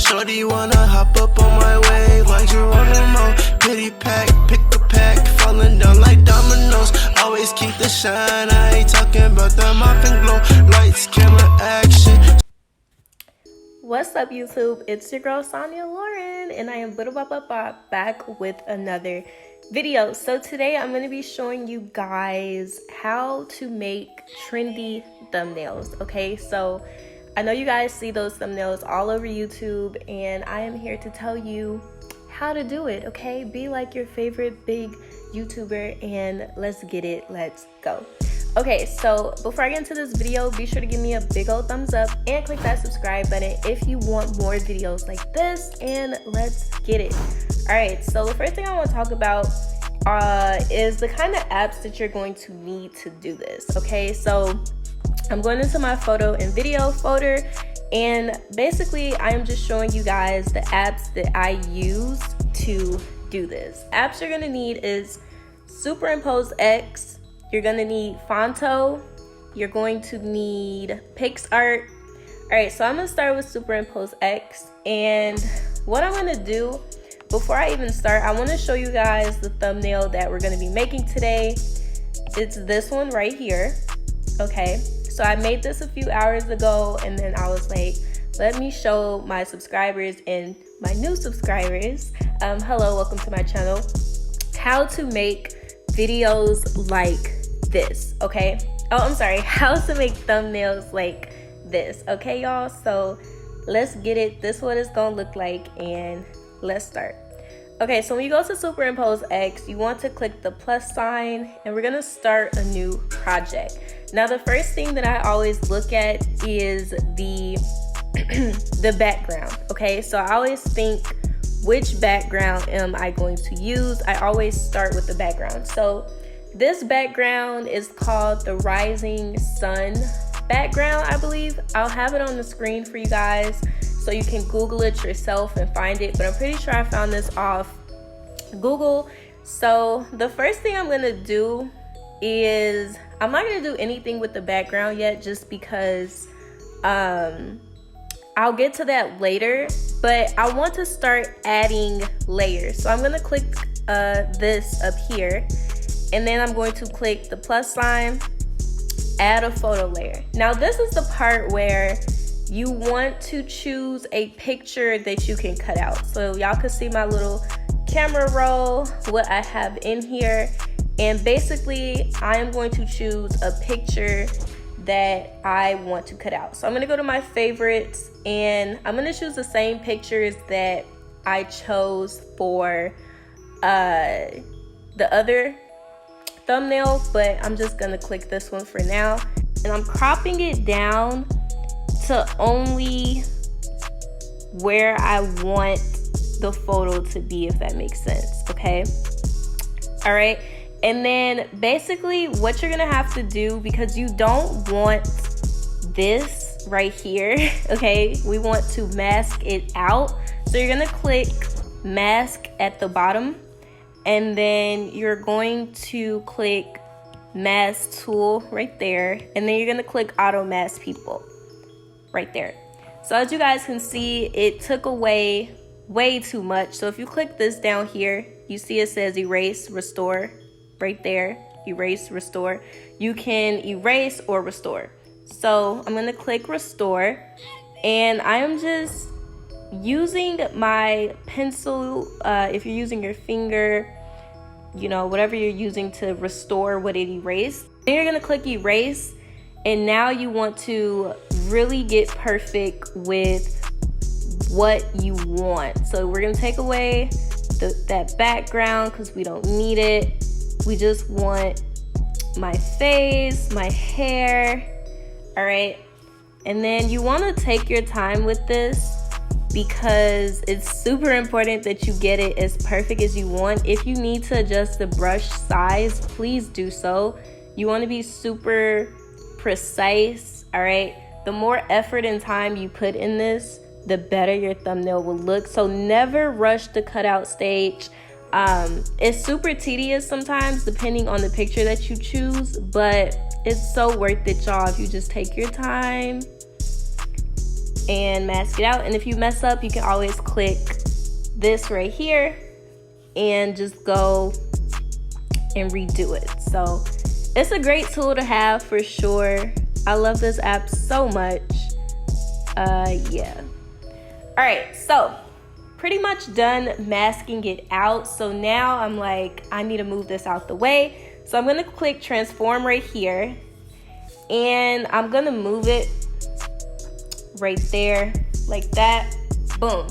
shorty wanna hop up on my wave like Geronimo. Pity pack, pick a pack, falling down like dominoes. Always keep the shine, I ain't talking about the mop and glow. Lights, camera, action. What's up, YouTube? It's your girl Sonia Lauren, and I am back with another video. So today I'm going to be showing you guys how to make trendy thumbnails. Okay, so I know you guys see those thumbnails all over YouTube, and I am here to tell you how to do it. Okay, be like your favorite big YouTuber, and let's get it. Let's go. Okay, so before I get into this video, be sure to give me a big old thumbs up and click that subscribe button if you want more videos like this, and let's get it. All right, so the first thing I want to talk about is the kind of apps that you're going to need to do this. Okay, so I'm going into my photo and video folder, and basically I am just showing you guys the apps that I use to do this. Apps you're going to need is SuperimposeX. You're gonna need Phonto. You're going to need PicsArt. All right, so I'm gonna start with SuperimposeX, and what I'm gonna do before I even start, I want to show you guys the thumbnail that we're gonna be making today. It's this one right here. Okay, so I made this a few hours ago, and then I was like, let me show my subscribers and my new subscribers, hello, welcome to my channel, how to make videos like this. Okay, oh, I'm sorry, how to make thumbnails like this. Okay, y'all, so let's get it. This is what it's gonna look like, and let's start. Okay, so when you go to SuperimposeX, you want to click the plus sign, and we're gonna start a new project. Now, the first thing that I always look at is the the background. Okay, so I always think, which background am I going to use? I always start with the background. So this background is called the Rising Sun background, I believe. I'll have it on the screen for you guys so you can Google it yourself and find it, but I'm pretty sure I found this off Google. So the first thing I'm gonna do is, I'm not gonna do anything with the background yet, just because I'll get to that later, but I want to start adding layers. So I'm gonna click this up here, and then I'm going to click the plus sign, add a photo layer. Now this is the part where you want to choose a picture that you can cut out. So y'all can see my little camera roll, what I have in here, and basically I am going to choose a picture that I want to cut out. So I'm gonna go to my favorites, and I'm gonna choose the same pictures that I chose for the other thumbnail, but I'm just gonna click this one for now, and I'm cropping it down to only where I want the photo to be, if that makes sense. Okay, all right. And then basically what you're gonna have to do, because you don't want this right here, okay, we want to mask it out. So you're gonna click mask at the bottom, and then you're going to click mask tool right there, and then you're gonna click auto mask people right there. So as you guys can see, it took away way too much. So if you click this down here, you see it says erase, restore right there, erase, restore. You can erase or restore. So I'm gonna click restore, and I am just using my pencil. If you're using your finger, you know, whatever you're using to restore what it erased. Then you're gonna click erase, and now you want to really get perfect with what you want. So we're gonna take away that background because we don't need it. We just want my face, my hair. All right, and then you want to take your time with this, because it's super important that you get it as perfect as you want. If you need to adjust the brush size, please do so. You want to be super precise. All right, the more effort and time you put in this, the better your thumbnail will look. So never rush the cutout stage. It's super tedious sometimes depending on the picture that you choose, but it's so worth it, y'all, if you just take your time and mask it out. And if you mess up, you can always click this right here and just go and redo it. So it's a great tool to have for sure. I love this app so much. Yeah. All right, so pretty much done masking it out. So now I'm like, I need to move this out the way. So I'm gonna click transform right here, and I'm gonna move it right there like that. Boom.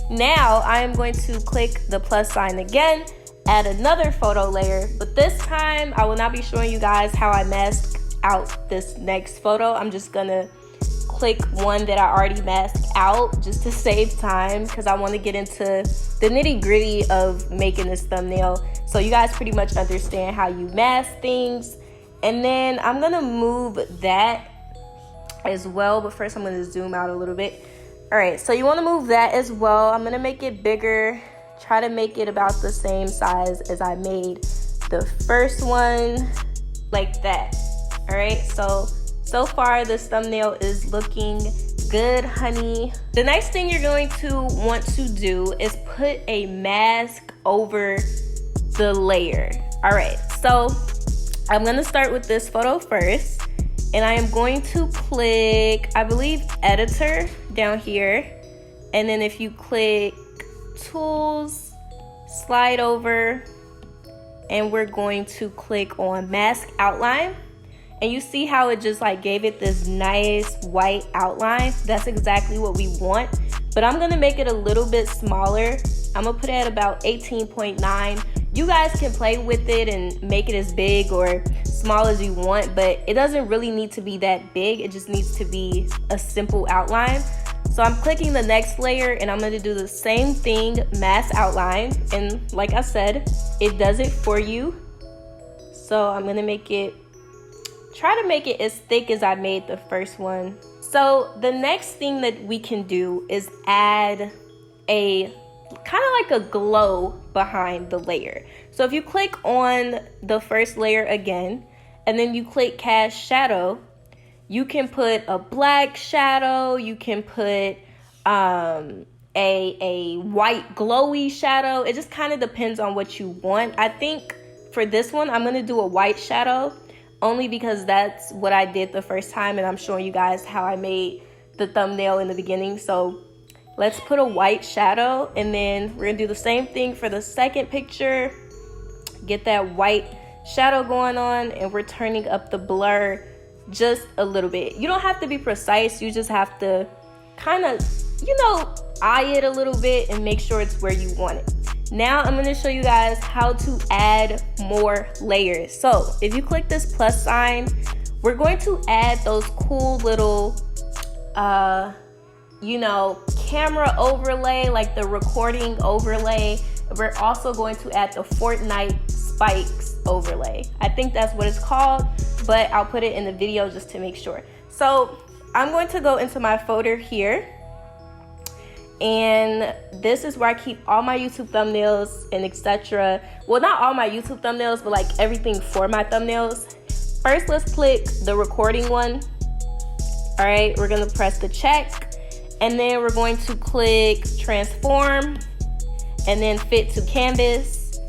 Now I am going to click the plus sign again, add another photo layer, but this time I will not be showing you guys how I mask out this next photo. I'm just gonna click one that I already masked out just to save time, because I want to get into the nitty-gritty of making this thumbnail so you guys pretty much understand how you mask things. And then I'm gonna move that as well, but first I'm gonna zoom out a little bit. All right, so you want to move that as well. I'm gonna make it bigger, try to make it about the same size as I made the first one, like that. All right, so far this thumbnail is looking good, honey. The next thing you're going to want to do is put a mask over the layer. All right, so I'm gonna start with this photo first, and I am going to click, I believe, editor down here, and then if you click tools, slide over, and we're going to click on mask outline. And you see how it just like gave it this nice white outline? That's exactly what we want. But I'm gonna make it a little bit smaller. I'm gonna put it at about 18.9. You guys can play with it and make it as big or small as you want, but it doesn't really need to be that big. It just needs to be a simple outline. So I'm clicking the next layer, and I'm gonna do the same thing, mask outline. And like I said, it does it for you. So I'm gonna try to make it as thick as I made the first one. So the next thing that we can do is add a kind of like a glow behind the layer. So if you click on the first layer again, and then you click cast shadow, you can put a black shadow, you can put a white glowy shadow. It just kind of depends on what you want. I think for this one, I'm gonna do a white shadow, only because that's what I did the first time, and I'm showing you guys how I made the thumbnail in the beginning. So let's put a white shadow, and then we're gonna do the same thing for the second picture. Get that white shadow going on, and we're turning up the blur just a little bit. You don't have to be precise, you just have to kind of, eye it a little bit and make sure it's where you want it. Now I'm going to show you guys how to add more layers. So if you click this plus sign, we're going to add those cool little, camera overlay, like the recording overlay. We're also going to add the Fornite spikes overlay. I think that's what it's called, but I'll put it in the video just to make sure. So I'm going to go into my folder here, and this is where I keep all my YouTube thumbnails and etc. Well, not all my YouTube thumbnails, but like everything for my thumbnails. First, let's click the recording one. All right, we're gonna press the check, and then we're going to click transform, and then fit to canvas.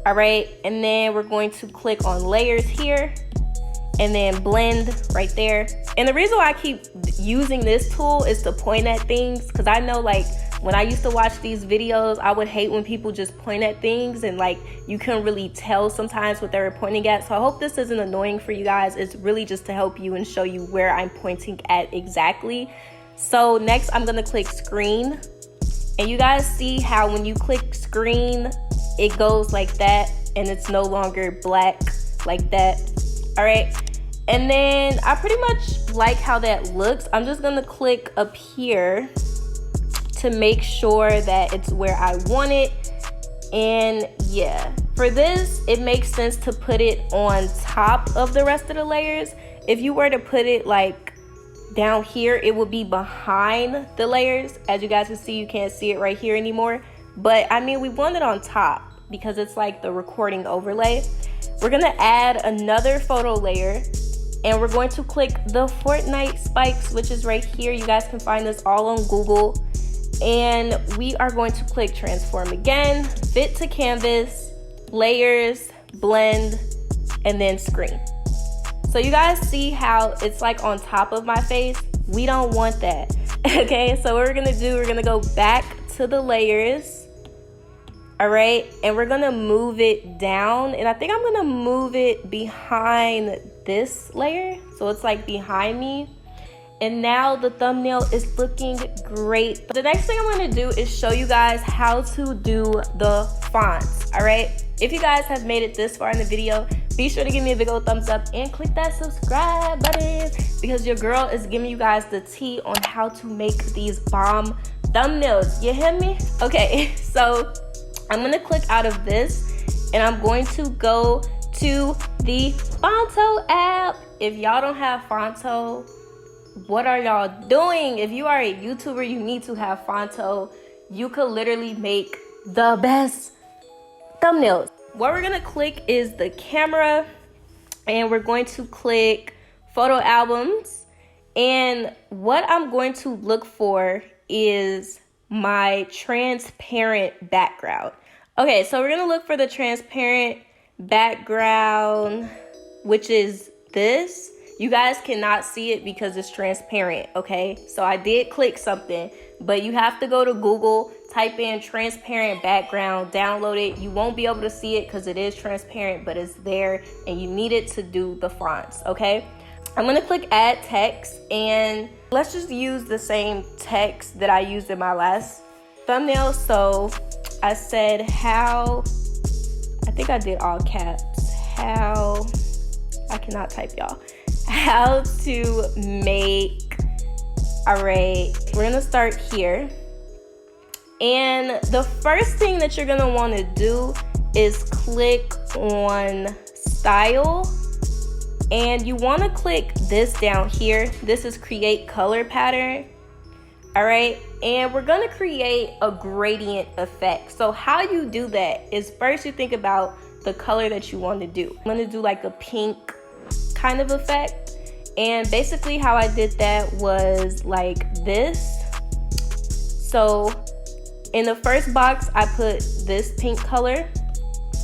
All right, and then we're going to click on layers here, and then blend right there. And the reason why I keep using this tool is to point at things, because I know like when I used to watch these videos, I would hate when people just point at things and like you couldn't really tell sometimes what they were pointing at. So I hope this isn't annoying for you guys. It's really just to help you and show you where I'm pointing at exactly. So next I'm gonna click screen, and you guys see how when you click screen, it goes like that and it's no longer black like that. All right, and then I pretty much like how that looks. I'm just gonna click up here to make sure that it's where I want it. And yeah, for this, it makes sense to put it on top of the rest of the layers. If you were to put it like down here, it would be behind the layers. As you guys can see, you can't see it right here anymore. But I mean, we want it on top because it's like the recording overlay. We're gonna add another photo layer, and we're going to click the Fortnite spikes, which is right here. You guys can find this all on Google. And we are going to click transform again, fit to canvas, layers, blend, and then screen. So you guys see how it's like on top of my face? We don't want that. Okay, so what we're gonna do, we're gonna go back to the layers. All right, and we're gonna move it down, and I think I'm gonna move it behind this layer, so it's like behind me. And now the thumbnail is looking great. The next thing I'm gonna do is show you guys how to do the fonts, all right? If you guys have made it this far in the video, be sure to give me a big old thumbs up and click that subscribe button, because your girl is giving you guys the tea on how to make these bomb thumbnails. You hear me? Okay, so I'm gonna click out of this and I'm going to go to the Phonto app. If y'all don't have Phonto, what are y'all doing? If you are a YouTuber, you need to have Phonto. You could literally make the best thumbnails. What we're gonna click is the camera, and we're going to click photo albums. And what I'm going to look for is my transparent background. Okay, so we're gonna look for the transparent background, which is this. You guys cannot see it because it's transparent, okay? So I did click something, but you have to go to Google, type in transparent background, download it. You won't be able to see it because it is transparent, but it's there and you need it to do the fonts, okay? I'm gonna click add text, and let's just use the same text that I used in my last thumbnail. So I said how, I think I did all caps, how, I cannot type y'all. How to make, all right, we're gonna start here. And the first thing that you're gonna wanna do is click on style, and you wanna click this down here. This is create color pattern, all right? And we're gonna create a gradient effect. So how you do that is first you think about the color that you wanna do. I'm gonna do like a pink kind of effect, and basically how I did that was like this. So in the first box I put this pink color,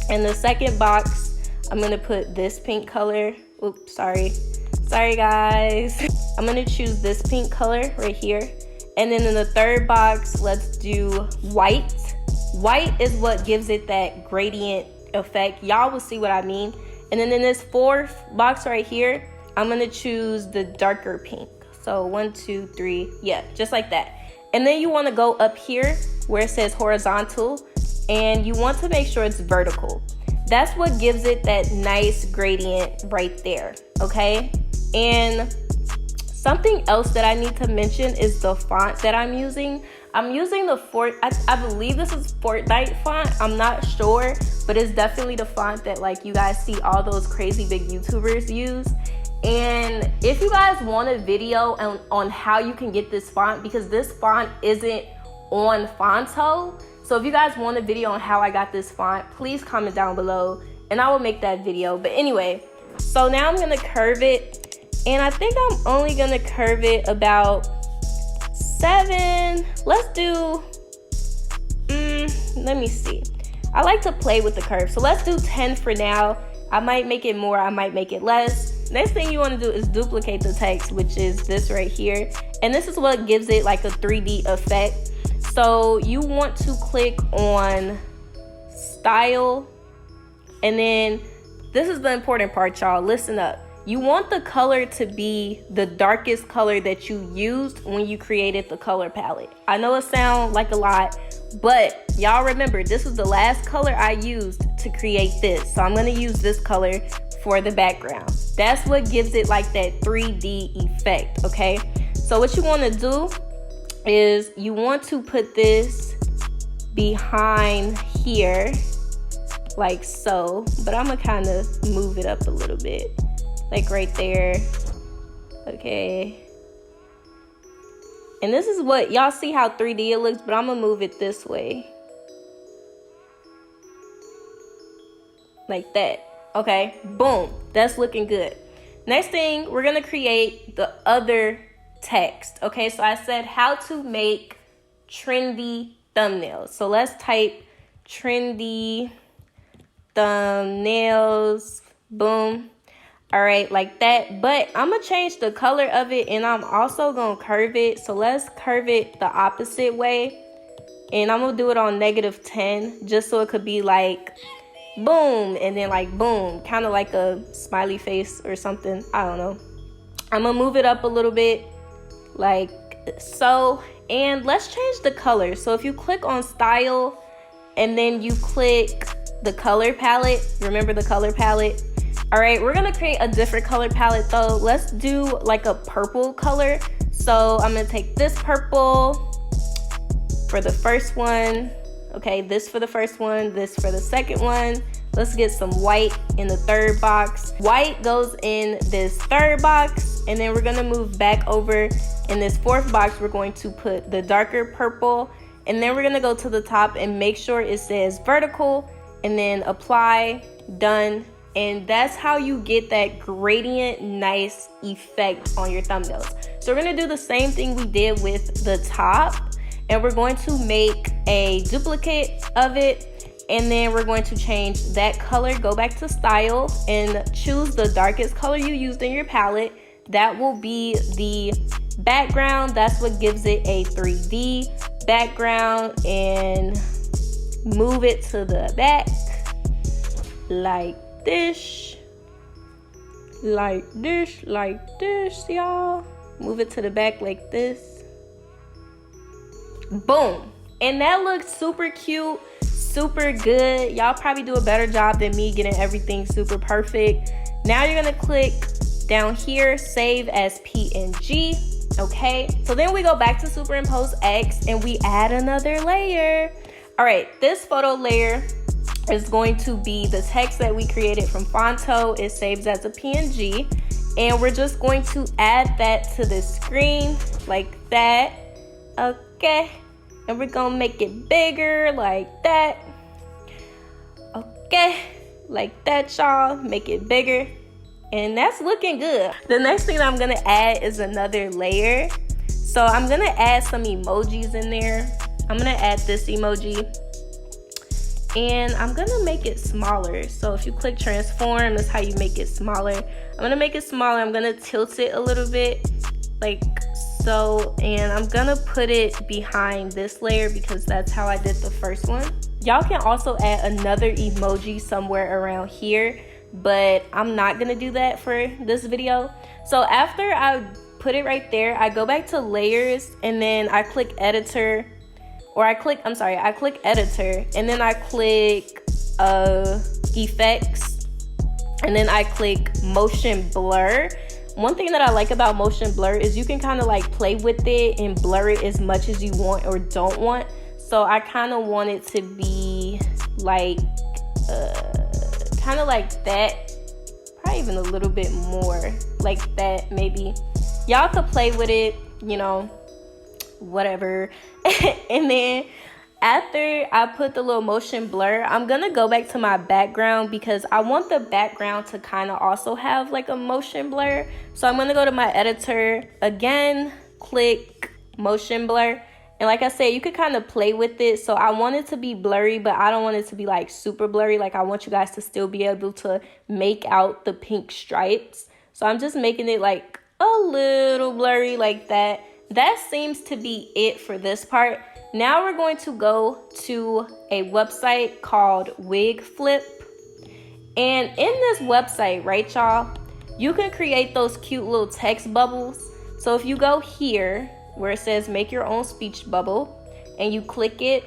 in the second box I'm gonna put this pink color. Oops, sorry guys. I'm gonna choose this pink color right here, and then in the third box let's do white. White is what gives it that gradient effect. Y'all will see what I mean. And then in this fourth box right here, I'm gonna choose the darker pink. So 1, 2, 3, yeah, just like that. And then you wanna go up here where it says horizontal, and you want to make sure it's vertical. That's what gives it that nice gradient right there, okay? And something else that I need to mention is the font that I'm using. I'm using the I believe this is Fortnite font. I'm not sure, but it's definitely the font that like you guys see all those crazy big YouTubers use. And if you guys want a video on how you can get this font, because this font isn't on Phonto, so if you guys want a video on how I got this font, please comment down below and I will make that video. But anyway, so now I'm gonna curve it, and I think I'm only gonna curve it about 7. Let's do, let me see. I like to play with the curve, so let's do 10 for now. I might make it more, I might make it less. Next thing you want to do is duplicate the text, which is this right here, and this is what gives it like a 3D effect. So you want to click on style, and then this is the important part, y'all. Listen up. You want the color to be the darkest color that you used when you created the color palette. I know it sounds like a lot, but y'all remember this was the last color I used to create this. So I'm gonna use this color for the background. That's what gives it like that 3D effect, okay? So what you wanna do is you want to put this behind here, like so, but I'm gonna kind of move it up a little bit, like right there, okay? And this is what, y'all see how 3D it looks, but I'm gonna move it this way, like that, okay? Boom, that's looking good. Next thing, we're gonna create the other text. Okay, so I said how to make trendy thumbnails. So let's type trendy thumbnails, boom. All right, like that. But I'm gonna change the color of it, and I'm also gonna curve it. So let's curve it the opposite way, and I'm gonna do it on -10, just so it could be like boom, and then like boom, kind of like a smiley face or something. I don't know. I'm gonna move it up a little bit like so, and let's change the color. So if you click on style and then you click the color palette, remember the color palette. All right, we're gonna create a different color palette though. Let's do like a purple color. So I'm gonna take this purple for the first one. Okay, this for the first one, this for the second one. Let's get some white in the third box. White goes in this third box, and then we're gonna move back over in this fourth box. We're going to put the darker purple, and then we're gonna go to the top and make sure it says vertical, and then apply, done. And that's how you get that gradient nice effect on your thumbnails. So we're gonna do the same thing we did with the top, and we're going to make a duplicate of it, and then we're going to change that color, go back to style, and choose the darkest color you used in your palette. That will be the background. That's what gives it a 3D background, and move it to the back like this, like this, like this, y'all. Move it to the back like this. Boom. And that looks super cute, super good. Y'all probably do a better job than me getting everything super perfect. Now you're gonna click down here, save as PNG. Okay, so then we go back to SuperimposeX and we add another layer. All right, this photo layer is going to be the text that we created from Phonto. It saves as a PNG, and we're just going to add that to the screen like that. Okay, and we're gonna make it bigger like that. Okay, like that, y'all. Make it bigger, and that's looking good. The next thing that I'm gonna add is another layer. So I'm gonna add some emojis in there. I'm gonna add this emoji, and I'm gonna make it smaller. So if you click transform, that's how you make it smaller. I'm gonna make it smaller. I'm gonna tilt it a little bit like so, and I'm gonna put it behind this layer because that's how I did the first one. Y'all can also add another emoji somewhere around here, but I'm not gonna do that for this video. So after I put it right there, I go back to layers, and then I click editor, or I click editor, and then I click effects, and then I click motion blur. One thing that I like about motion blur is you can kind of like play with it and blur it as much as you want or don't want. So I kind of want it to be like kind of like that, probably even a little bit more like that maybe. Y'all could play with it, you know, whatever. And then after I put the little motion blur, I'm gonna go back to my background because I want the background to kind of also have like a motion blur. So I'm gonna go to my editor again, click motion blur, and like I said, you could kind of play with it. So I want it to be blurry, but I don't want it to be like super blurry. Like I want you guys to still be able to make out the pink stripes. So I'm just making it like a little blurry like that. That seems to be it for this part. Now we're going to go to a website called Wig Flip. And in this website, right, y'all, you can create those cute little text bubbles. So if you go here where it says make your own speech bubble and you click it,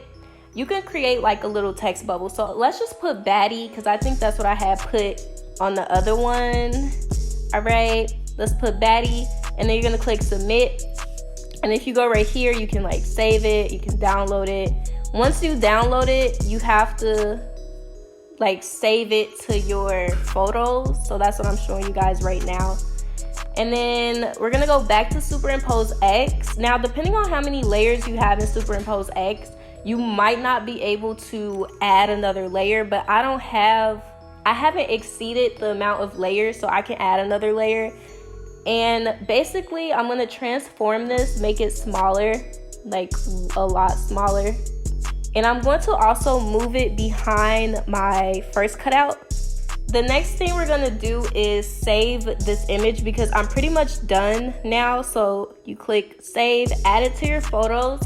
you can create like a little text bubble. So let's just put baddie because I think that's what I had put on the other one. All right, let's put baddie, and then you're gonna click submit. And if you go right here, you can like save it, you can download it. Once you download it, you have to like save it to your photos. So that's what I'm showing you guys right now. And then we're gonna go back to SuperimposeX. Now, depending on how many layers you have in SuperimposeX, you might not be able to add another layer, but I don't have I haven't exceeded the amount of layers, so I can add another layer. And basically, I'm gonna transform this, make it smaller, like a lot smaller. And I'm going to also move it behind my first cutout. The next thing we're gonna do is save this image because I'm pretty much done now. So you click save, add it to your photos.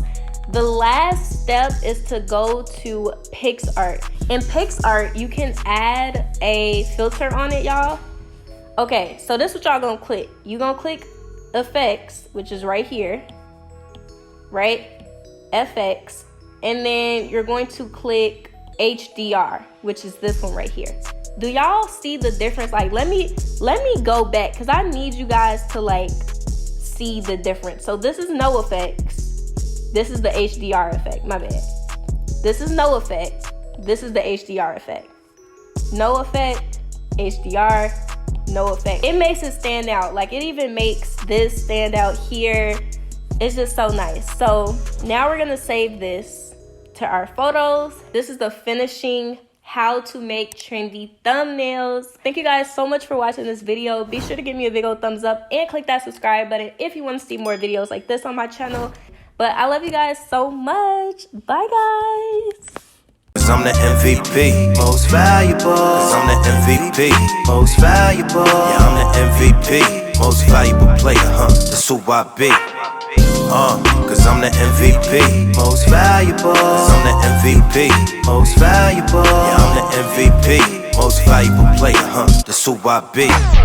The last step is to go to PicsArt. In PicsArt, you can add a filter on it, y'all. Okay, so this is what y'all gonna click. You gonna click effects, which is right here, right? FX, and then you're going to click HDR, which is this one right here. Do y'all see the difference? Like, let me go back because I need you guys to like see the difference. So this is no effects. This is the HDR effect, my bad. This is no effect. This is the HDR effect. No effect, HDR, no effect. It makes it stand out. Like, it even makes this stand out here. It's just so nice. So now we're gonna save this to our photos. This is the finishing how to make trendy thumbnails. Thank you guys so much for watching this video. Be sure to give me a big old thumbs up and click that subscribe button if you want to see more videos like this on my channel. But I love you guys so much. Bye, guys. Cause I'm the MVP, most valuable. Cause I'm the MVP, most valuable. Yeah, I'm the MVP, most valuable player, That's who I be. Cause I'm the MVP, most valuable. Cause I'm the MVP, most valuable. Yeah, I'm the MVP, most valuable player, That's who I be.